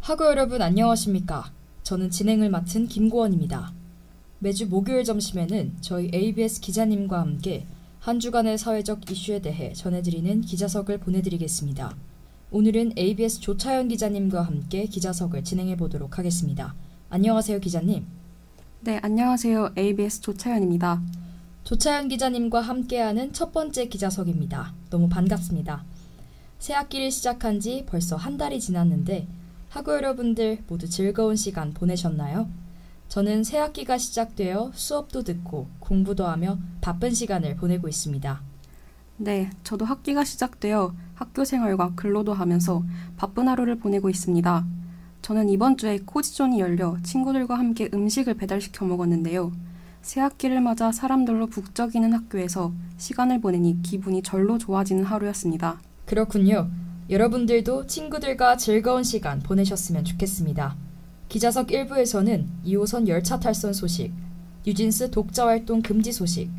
학우 여러분 안녕하십니까? 저는 진행을 맡은 김고원입니다. 매주 목요일 점심에는 저희 ABS 기자님과 함께 한 주간의 사회적 이슈에 대해 전해드리는 기자석을 보내드리겠습니다. 오늘은 ABS 조차연 기자님과 함께 기자석을 진행해 보도록 하겠습니다. 안녕하세요, 기자님. 네, 안녕하세요. ABS 조차연입니다. 조차연 기자님과 함께하는 첫 번째 기자석입니다. 너무 반갑습니다. 새 학기를 시작한 지 벌써 한 달이 지났는데 학우 여러분들 모두 즐거운 시간 보내셨나요? 저는 새 학기가 시작되어 수업도 듣고 공부도 하며 바쁜 시간을 보내고 있습니다. 네, 저도 학기가 시작되어 학교 생활과 근로도 하면서 바쁜 하루를 보내고 있습니다. 저는 이번 주에 코지존이 열려 친구들과 함께 음식을 배달시켜 먹었는데요. 새 학기를 맞아 사람들로 북적이는 학교에서 시간을 보내니 기분이 절로 좋아지는 하루였습니다. 그렇군요. 여러분들도 친구들과 즐거운 시간 보내셨으면 좋겠습니다. 기자석 1부에서는 2호선 열차 탈선 소식, 뉴진스 독자 활동 금지 소식,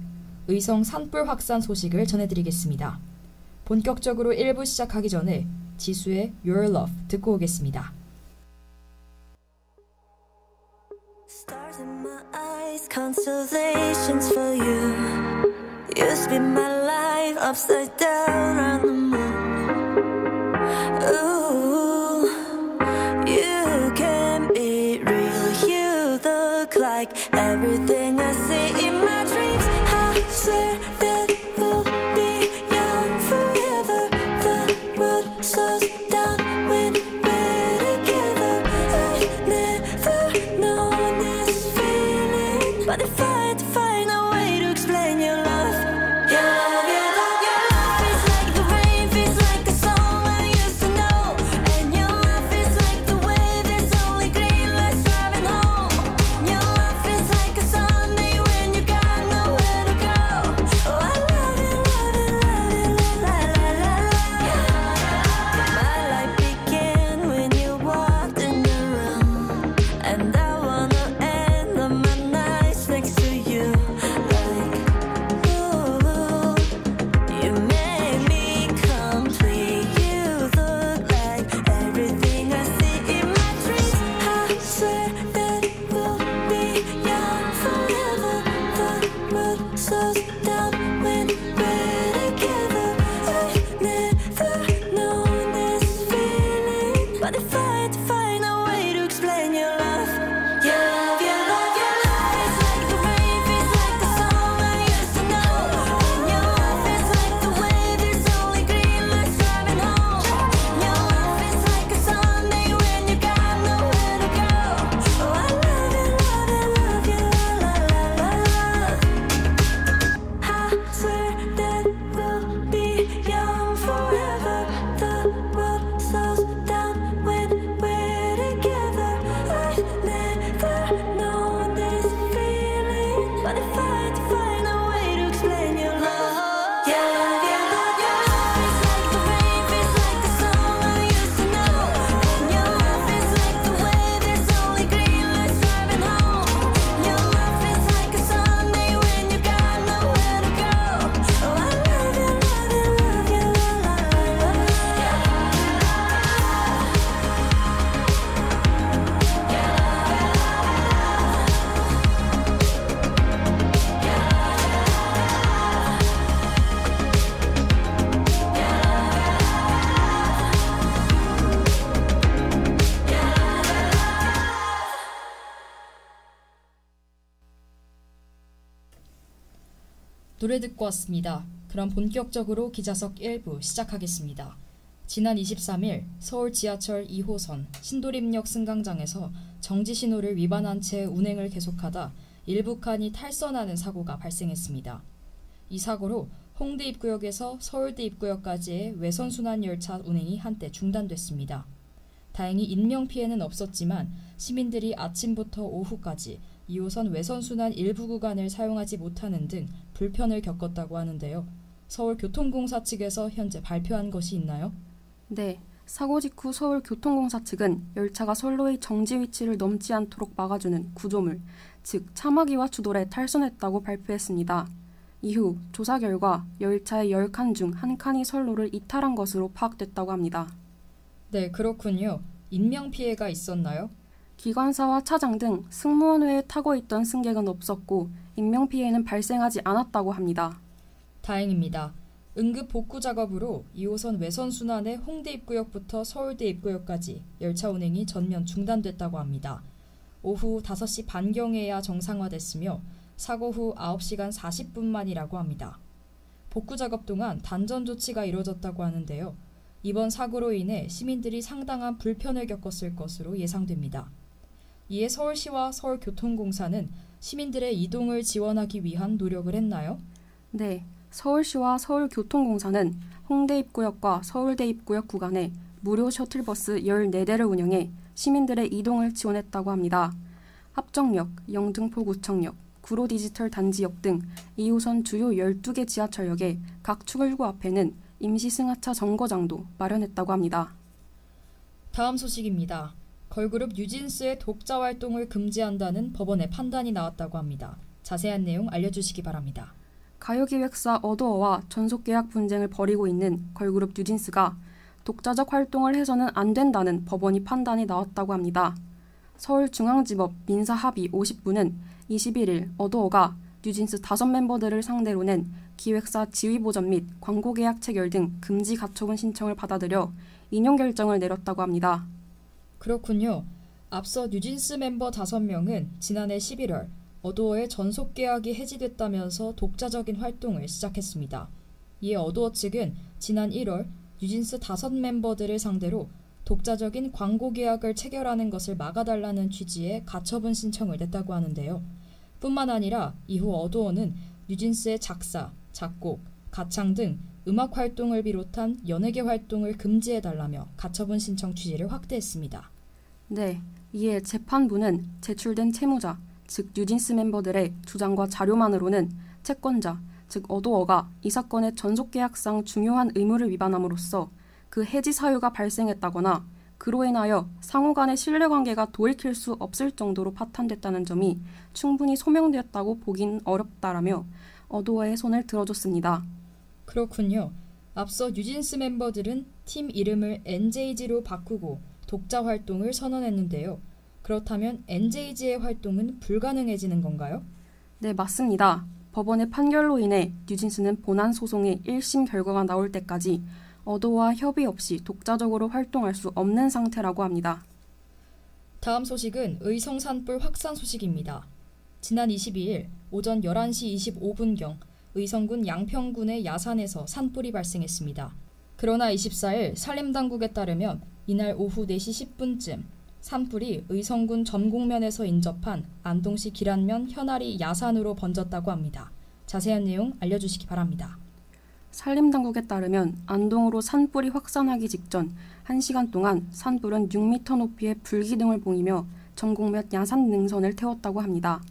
의성 산불 확산 소식을 전해드리겠습니다. 본격적으로 1부 시작하기 전에 지수의 Your Love 듣고 오겠습니다. Stars in my eyes, constellations for you. You spin my life upside down on the moon. Ooh, you can be real. You look like everything I see in my dreams. I swear that we'll be young forever. The world slows down when we're together. I've never known this feeling, but if I had to find a way to explain your love, your love, your love, your love is like the rain, feels like the song I used to know. And your love is like the way there's only green lights driving home. Your love is like a Sunday when you got nowhere to go. Oh, I love you, love you, love you, la la la la. My life began when you walked in the room, and I wanna end all my nights next to you. Like, ooh, you made me complete. You look like everything I see in my dreams. I swear that we'll be young forever. The world slows down when we're together. I've never known this feeling, but if I had to find a way to explain your love, your love, your love, your love is like the rain, feels like the song I used to know. And your love is like the way there's only green lights driving home. Your love is like a Sunday when you got nowhere to go. Oh, I love you, love you, love you, la la la la. I swear that we'll be young forever. The world slows down when we're together. I've never known this feeling, but if I had to find a way to explain your love, your love, your love, your love is like the rain, feels like the song I used to know. And your love is like the way there's only green lights driving home. Your love is like a Sunday when you got nowhere to go. Oh, I love you, love you, love you, la la la la. 노래 듣고 왔습니다. 그럼 본격적으로 기자석 1부 시작하겠습니다. 지난 23일 서울 지하철 2호선 신도림역 승강장에서 정지 신호를 위반한 채 운행을 계속하다 일부 칸이 탈선하는 사고가 발생했습니다. 이 사고로 홍대 입구역에서 서울대 입구역까지의 외선순환 열차 운행이 한때 중단됐습니다. 다행히 인명피해는 없었지만 시민들이 아침부터 오후까지 2호선 외선순환 일부 구간을 사용하지 못하는 등 불편을 겪었다고 하는데요. 서울교통공사 측에서 현재 발표한 것이 있나요? 네, 사고 직후 서울교통공사 측은 열차가 선로의 정지 위치를 넘지 않도록 막아주는 구조물, 즉 차마기와 추돌에 탈선했다고 발표했습니다. 이후 조사 결과 열차의 10칸 중 1칸이 선로를 이탈한 것으로 파악됐다고 합니다. 네, 그렇군요. 인명피해가 있었나요? 기관사와 차장 등 승무원 외에 타고 있던 승객은 없었고 인명피해는 발생하지 않았다고 합니다. 다행입니다. 응급 복구 작업으로 2호선 외선순환의 홍대 입구역부터 서울대 입구역까지 열차 운행이 전면 중단됐다고 합니다. 오후 5시 반경에야 정상화됐으며 사고 후 9시간 40분 만이라고 합니다. 복구 작업 동안 단전 조치가 이루어졌다고 하는데요. 이번 사고로 인해 시민들이 상당한 불편을 겪었을 것으로 예상됩니다. 이에 서울시와 서울교통공사는 시민들의 이동을 지원하기 위한 노력을 했나요? 네, 서울시와 서울교통공사는 홍대 입구역과 서울대 입구역 구간에 무료 셔틀버스 14대를 운영해 시민들의 이동을 지원했다고 합니다. 합정역, 영등포구청역, 구로디지털 단지역 등 2호선 주요 12개 지하철역의 각 출구 앞에는 임시 승하차 정거장도 마련했다고 합니다. 다음 소식입니다. 걸그룹 뉴진스의 독자 활동을 금지한다는 법원의 판단이 나왔다고 합니다. 자세한 내용 알려주시기 바랍니다. 가요기획사 어도어와 전속계약 분쟁을 벌이고 있는 걸그룹 뉴진스가 독자적 활동을 해서는 안 된다는 법원의 판단이 나왔다고 합니다. 서울중앙지법 민사합의 50부는 21일 어도어가 뉴진스 5멤버들을 상대로 낸 기획사 지위보전 및 광고계약 체결 등 금지 가처분 신청을 받아들여 인용 결정을 내렸다고 합니다. 그렇군요. 앞서 뉴진스 멤버 5명은 지난해 11월 어도어의 전속 계약이 해지됐다면서 독자적인 활동을 시작했습니다. 이에 어도어 측은 지난 1월 뉴진스 5멤버들을 상대로 독자적인 광고 계약을 체결하는 것을 막아달라는 취지의 가처분 신청을 냈다고 하는데요. 뿐만 아니라 이후 어도어는 뉴진스의 작사, 작곡, 가창 등 음악 활동을 비롯한 연예계 활동을 금지해달라며 가처분 신청 취지를 확대했습니다. 네, 이에 재판부는 제출된 채무자, 즉 뉴진스 멤버들의 주장과 자료만으로는 채권자, 즉 어도어가 이 사건의 전속계약상 중요한 의무를 위반함으로써 그 해지 사유가 발생했다거나 그로 인하여 상호 간의 신뢰관계가 돌이킬 수 없을 정도로 파탄됐다는 점이 충분히 소명되었다고 보긴 어렵다라며 어도어의 손을 들어줬습니다. 그렇군요. 앞서 뉴진스 멤버들은 팀 이름을 NJG로 바꾸고 독자 활동을 선언했는데요. 그렇다면 NJG의 활동은 불가능해지는 건가요? 네, 맞습니다. 법원의 판결로 인해 뉴진스는 본안 소송의 1심 결과가 나올 때까지 어도어와 협의 없이 독자적으로 활동할 수 없는 상태라고 합니다. 다음 소식은 의성 산불 확산 소식입니다. 지난 22일 오전 11시 25분경 의성군 양평군의 야산에서 산불이 발생했습니다. 그러나 24일 산림당국에 따르면 이날 오후 4시 10분쯤 산불이 의성군 점곡면에서 인접한 안동시 기란면 현아리 야산으로 번졌다고 합니다. 자세한 내용 알려주시기 바랍니다. 산림당국에 따르면 안동으로 산불이 확산하기 직전 1시간 동안 산불은 6m 높이의 불기둥을 보이며 점곡면 야산 능선을 태웠다고 합니다.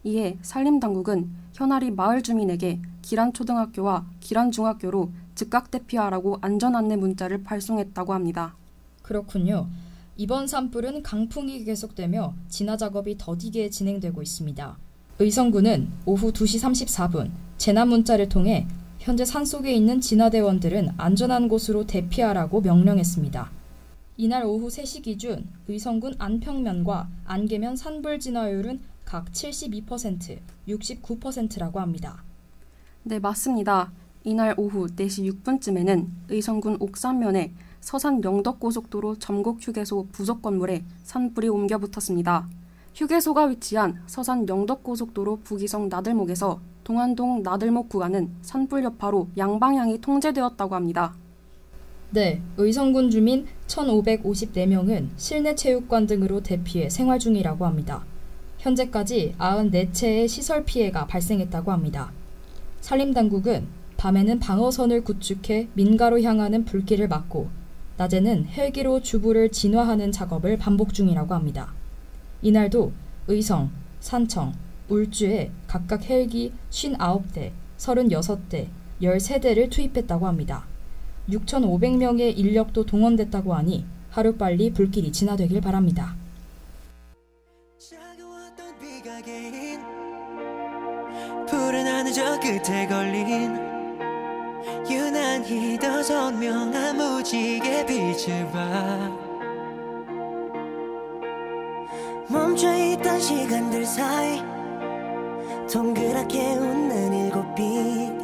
이에 산림당국은 현아리 마을 주민에게 기란초등학교와 기란중학교로 즉각 대피하라고 안전안내 문자를 발송했다고 합니다. 그렇군요. 이번 산불은 강풍이 계속되며 진화 작업이 더디게 진행되고 있습니다. 의성군은 오후 2시 34분 재난 문자를 통해 현재 산속에 있는 진화대원들은 안전한 곳으로 대피하라고 명령했습니다. 이날 오후 3시 기준 의성군 안평면과 안계면 산불 진화율은 각 72%, 69%라고 합니다. 네, 맞습니다. 이날 오후 4시 6분쯤에는 의성군 옥산면에 서산 영덕고속도로 점곡 휴게소 부속 건물에 산불이 옮겨 붙었습니다. 휴게소가 위치한 서산 영덕고속도로 북이성 나들목에서 동안동 나들목 구간은 산불 여파로 양방향이 통제되었다고 합니다. 네, 의성군 주민 1,554명은 실내 체육관 등으로 대피해 생활 중이라고 합니다. 현재까지 94채의 시설 피해가 발생했다고 합니다. 산림당국은 밤에는 방어선을 구축해 민가로 향하는 불길을 막고 낮에는 헬기로 주부를 진화하는 작업을 반복 중이라고 합니다. 이날도 의성, 산청, 울주에 각각 헬기 59대, 36대, 13대를 투입했다고 합니다. 6,500명의 인력도 동원됐다고 하니 하루빨리 불길이 진화되길 바랍니다. 차가웠던 비가 개인 푸른 하늘 저 끝에 걸린 유난히 더 선명한 무지개 빛을 봐 지나간 시간들 사이 동그랗게 웃는 7빛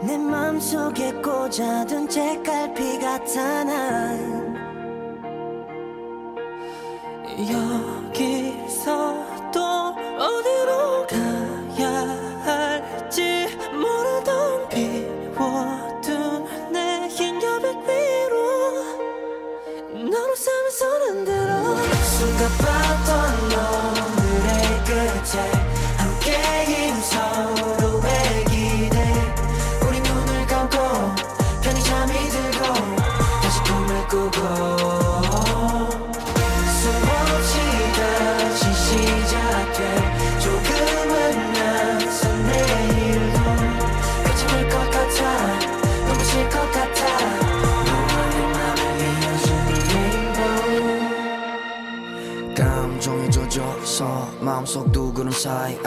내 맘속에 꽂아둔 책갈피 같아 난 여기서 또 어디로 가야 할지 모르던 비워둔 내 흰 여백 위로 너로 삶을 손흔들어 순간 봤던 오늘의 끝에 함께인 서로의 기대 우리 눈을 감고 편히 잠이 들고 다시 꿈을 꾸고 수없이 다시 시작돼 조금은 낯선 내일도 끝이 날 것 같아 너무 쉴 것 같아 너와 내 맘을 이어주는 레인보우 감정이 젖어서 마음속 두 구름 사이에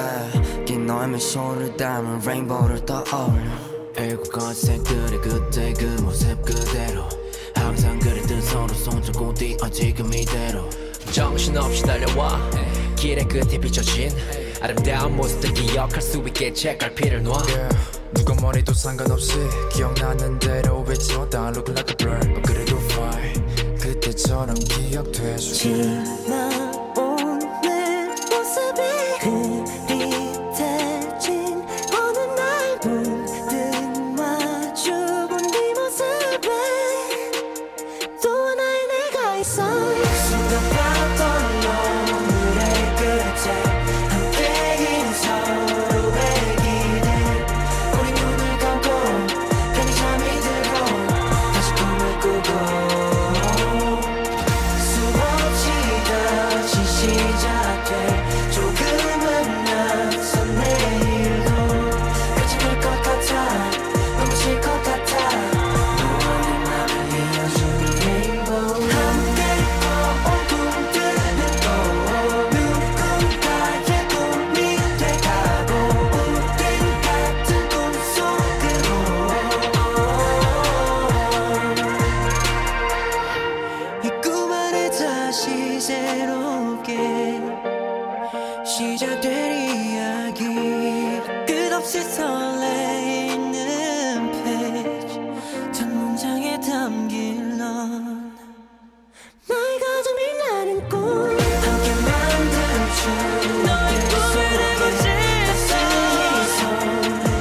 긴 너의 미소를 담은 레인보우를 떠올려 7가지 색들의 그때 그 모습 그대로 항상 그랬던 서로 손잡고 뛰어 지금 이대로 정신없이 달려와 길의 끝에 비춰진 아름다운 모습들 기억할 수 있게 책갈피를 놔 누가 머리도 상관없이 기억나는 대로 외쳐다 Look like a bird 그래도 fine 그때처럼 기억돼줘 지나온 내 모습이 흐릿해진 어느 날 문득 마주본 네 모습에 또 하나의 내가 있어 순간 봤던 오늘의 끝에 함께인 서로의 기대 우리 눈을 감고 편히 잠이 들고 다시 꿈을 꾸고 수없이 다시 시작돼 조금은 낯선 내일도 끝이 날 것 같아 너무 쉴 것 같아 너와 내 맘을 이어주는 레인보우 함께 온 꿈들은 또 누군가의 꿈이 돼가고 우린 같은 꿈속으로 이 꿈 안에 다시 새롭게 시작될 이야기 끝없이 설레이는 페이지 첫 문장에 담긴 넌 나의 가장 빛나는 꿈 함께 만든 추억들 속에 다시 이 손을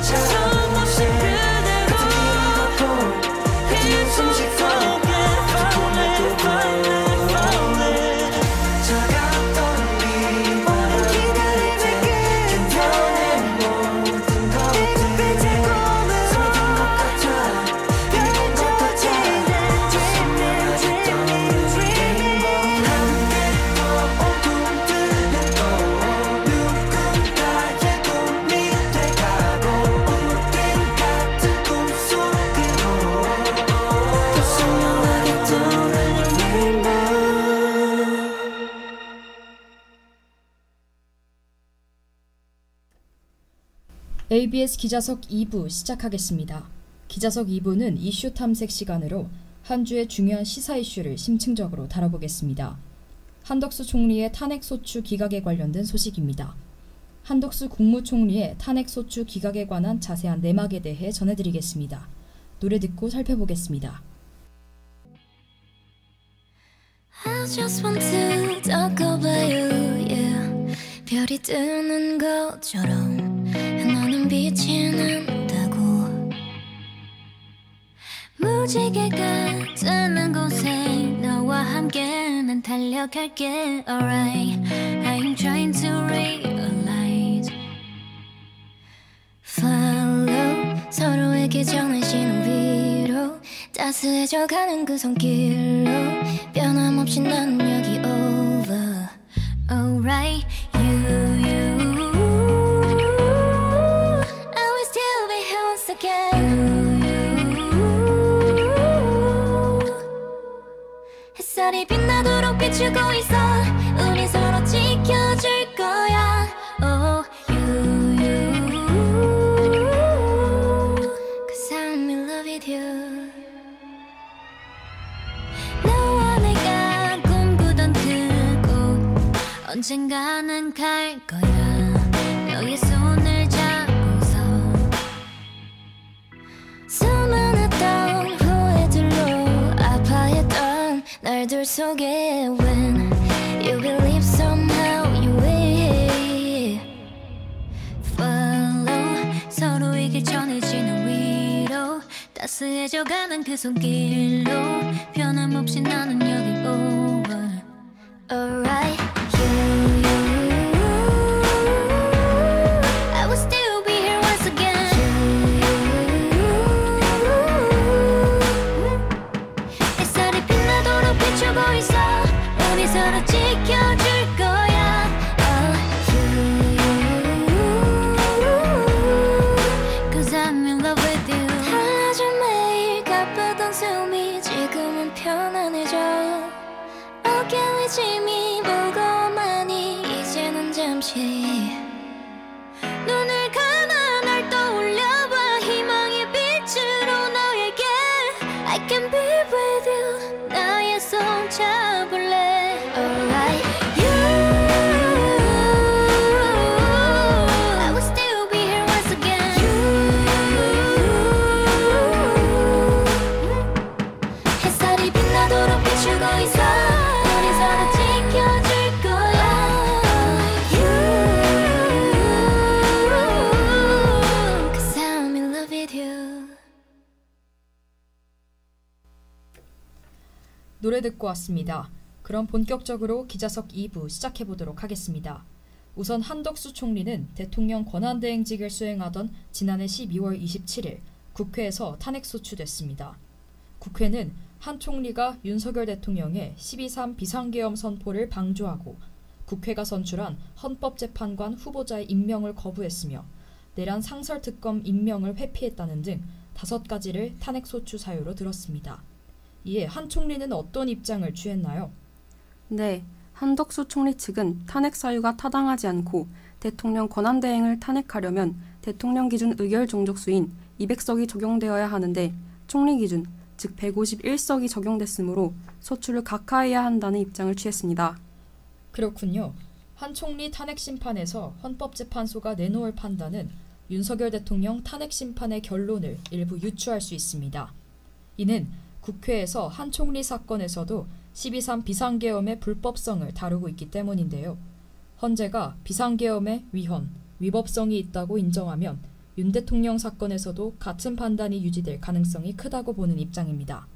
잡으세 같은 길을 걷고 같은 숨 쉬고 같은 꿈을 꾸고 차갑던 비바람 견뎌낸 모든 것들 손이 된 것 같아 이미 된 것 같아 선명했던 레인보우 함께 온 꿈들은 또 누군가의 꿈이 돼가고 우린 같은 꿈속으로 또 선명하게 떠오르는 레인보우 ABS 기자석 2부 시작하겠습니다. 기자석 2부는 이슈 탐색 시간으로 한 주의 중요한 시사 이슈를 심층적으로 다뤄보겠습니다. 한덕수 총리의 탄핵소추 기각에 관련된 소식입니다. 한덕수 국무총리의 탄핵소추 기각에 관한 자세한 내막에 대해 전해드리겠습니다. 노래 듣고 살펴보겠습니다. I just want to talk about you, yeah. 별이 뜨는 것처럼 너는 빛이 난다고 무지개가 뜨는 곳에 너와 함께 난 달려갈게 alright I'm trying to realize Follow 서로에게 전한 신호 위로 따스해져가는 그 손길로 변함없이 난 여기 over alright you I will still be here once again 햇살이 빛나도록 비추고 있어 우리 서로 지켜줄 거야 oh you Cause I'm in love with you 너와 내가 꿈꾸던 그곳 언젠가는 갈 거야 너의 손을 잡고서 수많았던 후회들로 아파했던 날들 속에 When you believe somehow you will follow 서로에게 전해지는 위로 따스해져가는 그 손길로 변함없이 나는 여기 over Alright I will still be here once again 햇살이 빛나도록 비추고 있어 우리 서로 지켜줄 거야 Cause I'm in love with you 달라진 매일 가쁘던 숨이 지금은 편안해져 어깨 위 짐이 무거워만이 이제는 잠시 눈을 감아 날 떠올려봐 희망의 빛으로 너에게 I can be with you 나의 손 잡을래 Alright you I will still be here once again 햇살이 빛나도록 비추고 있어 우리 서로 지켜줄 거야 Cause I'm in love with you 노래 듣고 왔습니다. 그럼 본격적으로 기자석 2부 시작해보도록 하겠습니다. 우선 한덕수 총리는 대통령 권한대행직을 수행하던 지난해 12월 27일 국회에서 탄핵소추됐습니다. 국회는 한 총리가 윤석열 대통령의 12.3 비상계엄 선포를 방조하고 국회가 선출한 헌법재판관 후보자의 임명을 거부했으며 내란 상설특검 임명을 회피했다는 등 5가지를 탄핵소추 사유로 들었습니다. 이에 한 총리는 어떤 입장을 취했나요? 네, 한덕수 총리 측은 탄핵 사유가 타당하지 않고 대통령 권한대행을 탄핵하려면 대통령 기준 의결 종족수인 200석이 적용되어야 하는데 총리 기준, 즉 151석이 적용됐으므로 소추를 각하해야 한다는 입장을 취했습니다. 그렇군요. 한 총리 탄핵 심판에서 헌법재판소가 내놓을 판단은 윤석열 대통령 탄핵 심판의 결론을 일부 유추할 수 있습니다. 이는 국회에서 한 총리 사건에서도 12.3 비상계엄의 불법성을 다루고 있기 때문인데요. 헌재가 비상계엄의 위헌, 위법성이 있다고 인정하면 윤 대통령 사건에서도 같은 판단이 유지될 가능성이 크다고 보는 입장입니다.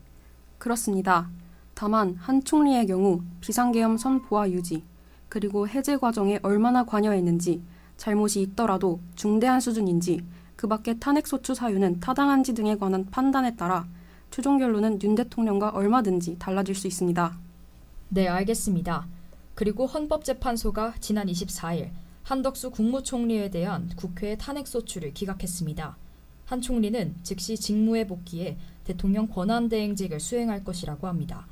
그렇습니다. 다만 한 총리의 경우 비상계엄 선포와 유지, 그리고 해제 과정에 얼마나 관여했는지, 잘못이 있더라도 중대한 수준인지, 그 밖의 탄핵소추 사유는 타당한지 등에 관한 판단에 따라 최종 결론은 윤 대통령과 얼마든지 달라질 수 있습니다. 네, 알겠습니다. 그리고 헌법재판소가 지난 24일 한덕수 국무총리에 대한 국회의 탄핵소추를 기각했습니다. 한 총리는 즉시 직무에 복귀해 대통령 권한대행직을 수행할 것이라고 합니다.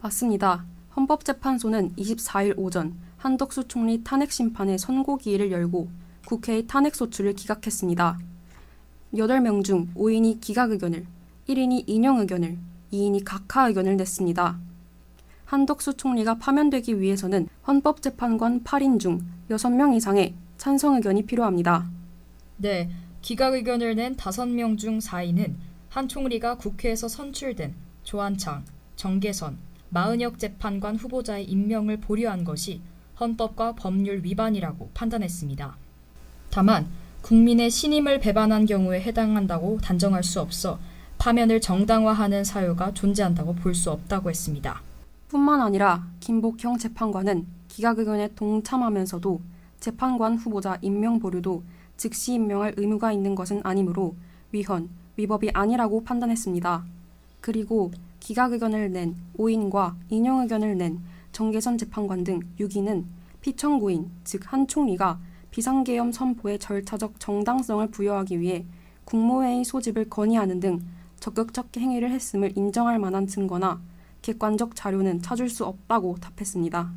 맞습니다. 헌법재판소는 24일 오전 한덕수 총리 탄핵심판의 선고기일을 열고 국회의 탄핵소추를 기각했습니다. 8명 중 5인이 기각의견을, 1인이 인용의견을, 2인이 각하의견을 냈습니다. 한덕수 총리가 파면되기 위해서는 헌법재판관 8인 중 6명 이상의 찬성의견이 필요합니다. 네, 기각의견을 낸 5명 중 4인은 한 총리가 국회에서 선출된 조한창, 정계선, 마은혁 재판관 후보자의 임명을 보류한 것이 헌법과 법률 위반이라고 판단했습니다. 다만 국민의 신임을 배반한 경우에 해당한다고 단정할 수 없어 파면을 정당화하는 사유가 존재한다고 볼 수 없다고 했습니다. 뿐만 아니라 김복형 재판관은 기각의견에 동참하면서도 재판관 후보자 임명 보류도 즉시 임명할 의무가 있는 것은 아니므로 위헌, 위법이 아니라고 판단했습니다. 그리고 기각의견을 낸 5인과 인용의견을 낸 정계선 재판관 등 6인은 피청구인, 즉 한 총리가 비상계엄 선포의 절차적 정당성을 부여하기 위해 국무회의 소집을 건의하는 등 적극적 행위를 했음을 인정할 만한 증거나 객관적 자료는 찾을 수 없다고 답했습니다.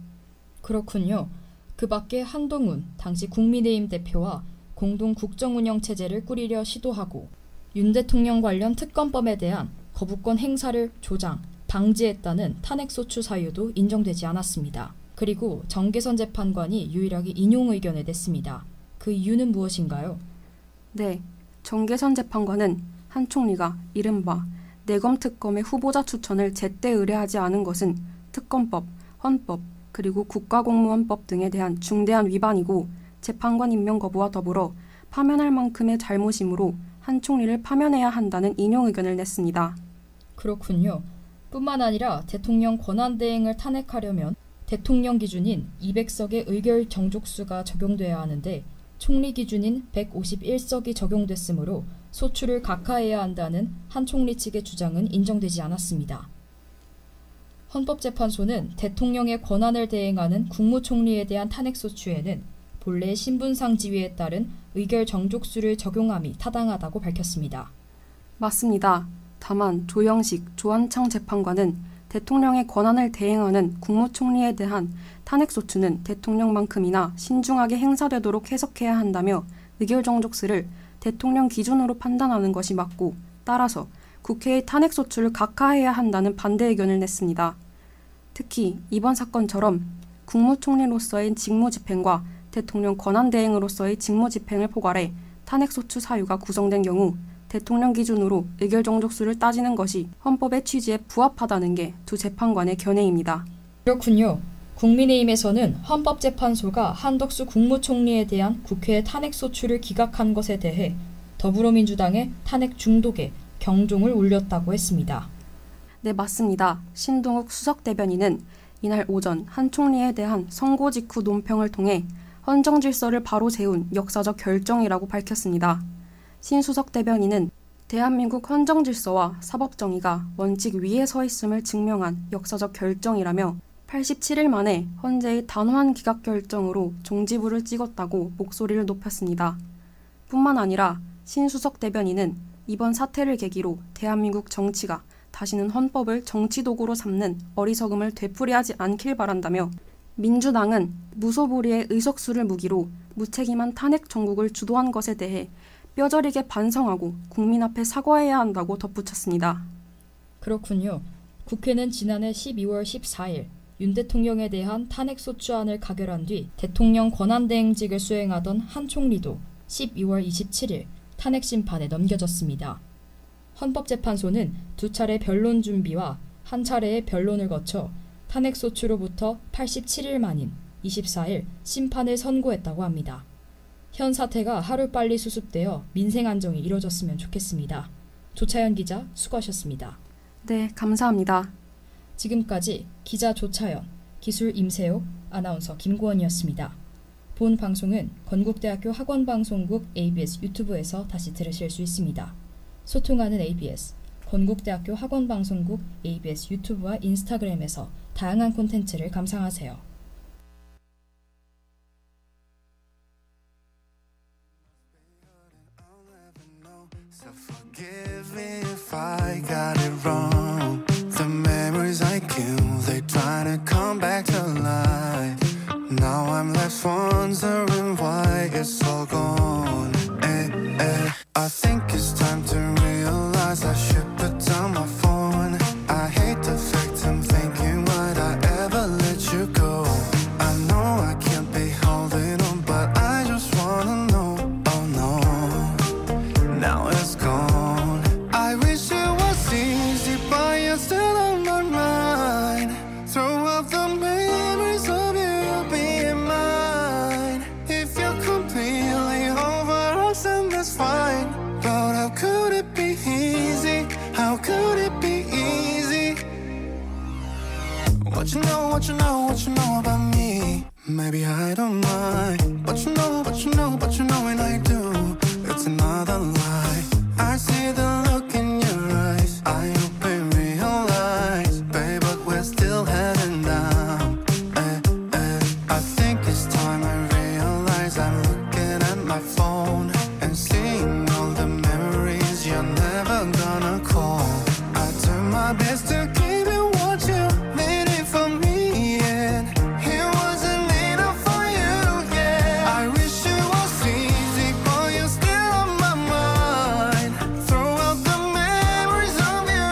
그렇군요. 그 밖에 한동훈 당시 국민의힘 대표와 공동 국정운영체제를 꾸리려 시도하고 윤 대통령 관련 특검법에 대한 거부권 행사를 조장, 방지했다는 탄핵소추 사유도 인정되지 않았습니다. 그리고 정계선 재판관이 유일하게 인용 의견을 냈습니다. 그 이유는 무엇인가요? 네, 정계선 재판관은 한 총리가 이른바 내검 특검의 후보자 추천을 제때 의뢰하지 않은 것은 특검법, 헌법, 그리고 국가공무원법 등에 대한 중대한 위반이고 재판관 임명 거부와 더불어 파면할 만큼의 잘못이므로 한 총리를 파면해야 한다는 인용 의견을 냈습니다. 그렇군요. 뿐만 아니라 대통령 권한대행을 탄핵하려면 대통령 기준인 200석의 의결 정족수가 적용돼야 하는데 총리 기준인 151석이 적용됐으므로 소추를 각하해야 한다는 한 총리 측의 주장은 인정되지 않았습니다. 헌법재판소는 대통령의 권한을 대행하는 국무총리에 대한 탄핵소추에는 본래 신분상 지위에 따른 의결 정족수를 적용함이 타당하다고 밝혔습니다. 맞습니다. 다만 조영식, 조한창 재판관은 대통령의 권한을 대행하는 국무총리에 대한 탄핵소추는 대통령만큼이나 신중하게 행사되도록 해석해야 한다며 의결 정족수를 대통령 기준으로 판단하는 것이 맞고 따라서 국회의 탄핵소추를 각하해야 한다는 반대 의견을 냈습니다. 특히 이번 사건처럼 국무총리로서의 직무집행과 대통령 권한대행으로서의 직무집행을 포괄해 탄핵소추 사유가 구성된 경우 대통령 기준으로 의결 정족수를 따지는 것이 헌법의 취지에 부합하다는 게 두 재판관의 견해입니다. 그렇군요. 국민의힘에서는 헌법재판소가 한덕수 국무총리에 대한 국회의 탄핵소추를 기각한 것에 대해 더불어민주당의 탄핵 중독에 경종을 울렸다고 했습니다. 네, 맞습니다. 신동욱 수석대변인은 이날 오전 한 총리에 대한 선고 직후 논평을 통해 헌정 질서를 바로 세운 역사적 결정이라고 밝혔습니다. 신 수석대변인은 대한민국 헌정 질서와 사법 정의가 원칙 위에 서 있음을 증명한 역사적 결정이라며 87일 만에 헌재의 단호한 기각 결정으로 종지부를 찍었다고 목소리를 높였습니다. 뿐만 아니라 신 수석대변인은 이번 사태를 계기로 대한민국 정치가 다시는 헌법을 정치 도구로 삼는 어리석음을 되풀이하지 않길 바란다며 민주당은 무소불위의 의석수를 무기로 무책임한 탄핵 정국을 주도한 것에 대해 뼈저리게 반성하고 국민 앞에 사과해야 한다고 덧붙였습니다. 그렇군요. 국회는 지난해 12월 14일 윤 대통령에 대한 탄핵소추안을 가결한 뒤 대통령 권한대행직을 수행하던 한 총리도 12월 27일 탄핵심판에 넘겨졌습니다. 헌법재판소는 두 차례 변론 준비와 한 차례의 변론을 거쳐 탄핵소추로부터 87일 만인 24일 심판을 선고했다고 합니다. 현 사태가 하루빨리 수습되어 민생 안정이 이뤄졌으면 좋겠습니다. 조차연 기자 수고하셨습니다. 네, 감사합니다. 지금까지 기자 조차연, 기술 임세호, 아나운서 김고원이었습니다. 본 방송은 건국대학교 학원방송국 ABS 유튜브에서 다시 들으실 수 있습니다. 소통하는 ABS, 건국대학교 학원방송국 ABS 유튜브와 인스타그램에서 다양한 콘텐츠를 감상하세요. So forgive me if I got it wrong. The memories I killed, they try to come back to life. Now I'm left wondering why it's all gone. I think it's time to realize I should put down my phone. I hate the fact I'm thinking, would I ever let you go? I know I can't be holding on, but I just wanna know. Oh no, now it's gone. I wish it was easy, but you're still on my mind. Throw up the memories of you being mine. If you're completely over us, then that's fine. But how could it be easy? How could it be easy? What you know, what you know, what you know about me? Maybe I don't mind. But you know, but you know, but you know when I do, it's another lie. I see the look in your eyes. I hope you realize, babe, but we're still heading down. I think it's time I realize I'm looking at my phone and seeing all the memories you're never gonna call. I do my best to give you what you needed from me, and it wasn't enough for you, yeah. I wish it was easy, but you're still on my mind. Throw out the memories of you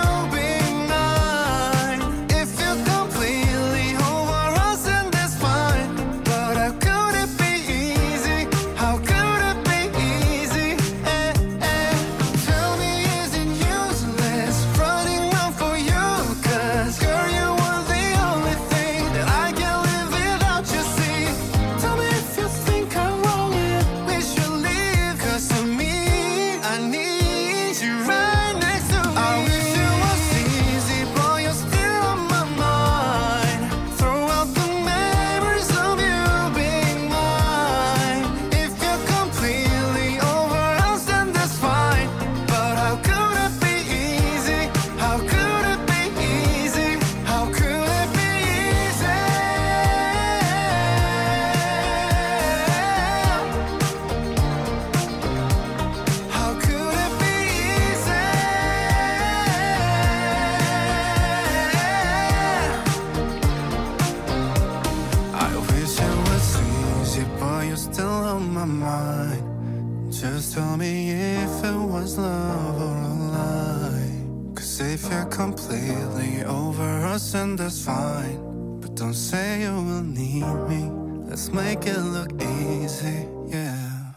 us and that's fine. But don't say you will need me. Let's make it look easy, yeah.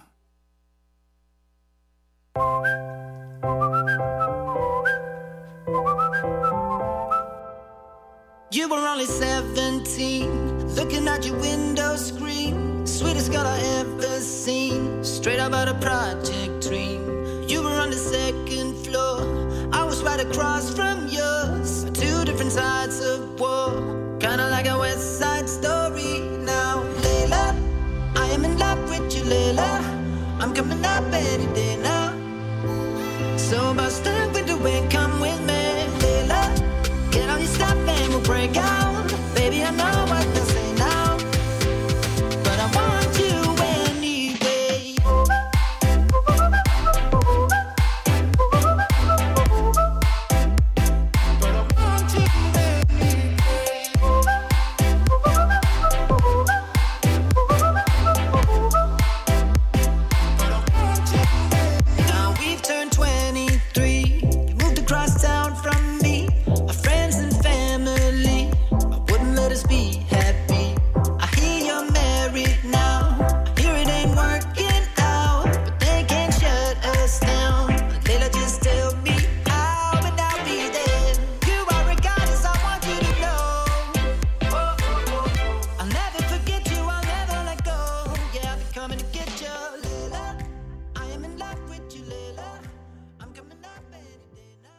You were only 17, looking at your window screen. Sweetest girl I ever seen, straight up out of Project Dream. You were on the second floor, I was right across from yours. Two different sides of war, kinda like a West Side Story. Now, Layla, I am in love with you, Layla. I'm coming up any day now. So bust the window and come with me, Layla. Get all your stuff and we'll break out. Baby, I know what to say now, but I want you anyway. But I want you anyway. But I want you anyway. Now we've turned 23. You moved across town from me. Our friends and family, I wouldn't let us be happy. I hear you're married now, I hear it ain't working out, but they can't shut us down. Layla, just tell me how and I'll be there. You are a goddess, I want you to know. Oh, oh, oh. I'll never forget you, I'll never let go. Yeah, I'll be coming to get you, Layla. I am in love with you, Layla. I'm coming up any day now.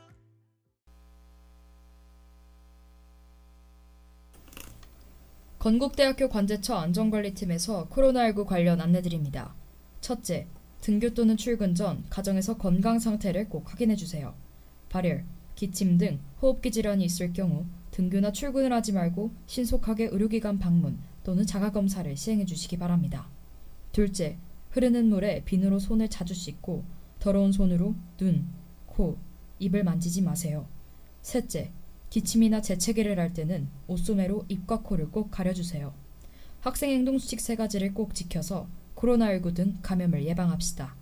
건국대학교 관제처 안전관리팀에서 코로나19 관련 안내드립니다. 첫째, 등교 또는 출근 전 가정에서 건강 상태를 꼭 확인해주세요. 발열, 기침 등 호흡기 질환이 있을 경우 등교나 출근을 하지 말고 신속하게 의료기관 방문 또는 자가검사를 시행해주시기 바랍니다. 둘째, 흐르는 물에 비누로 손을 자주 씻고 더러운 손으로 눈, 코, 입을 만지지 마세요. 셋째, 기침이나 재채기를 할 때는 옷소매로 입과 코를 꼭 가려주세요. 학생행동수칙 3가지를 꼭 지켜서 코로나19 등 감염을 예방합시다.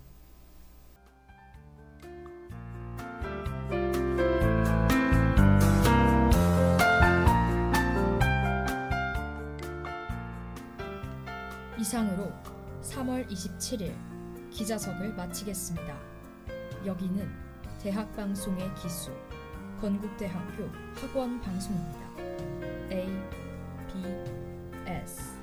이상으로 3월 27일 기자석을 마치겠습니다. 여기는 대학방송의 기수 건국대학교 학원방송입니다. A, B, S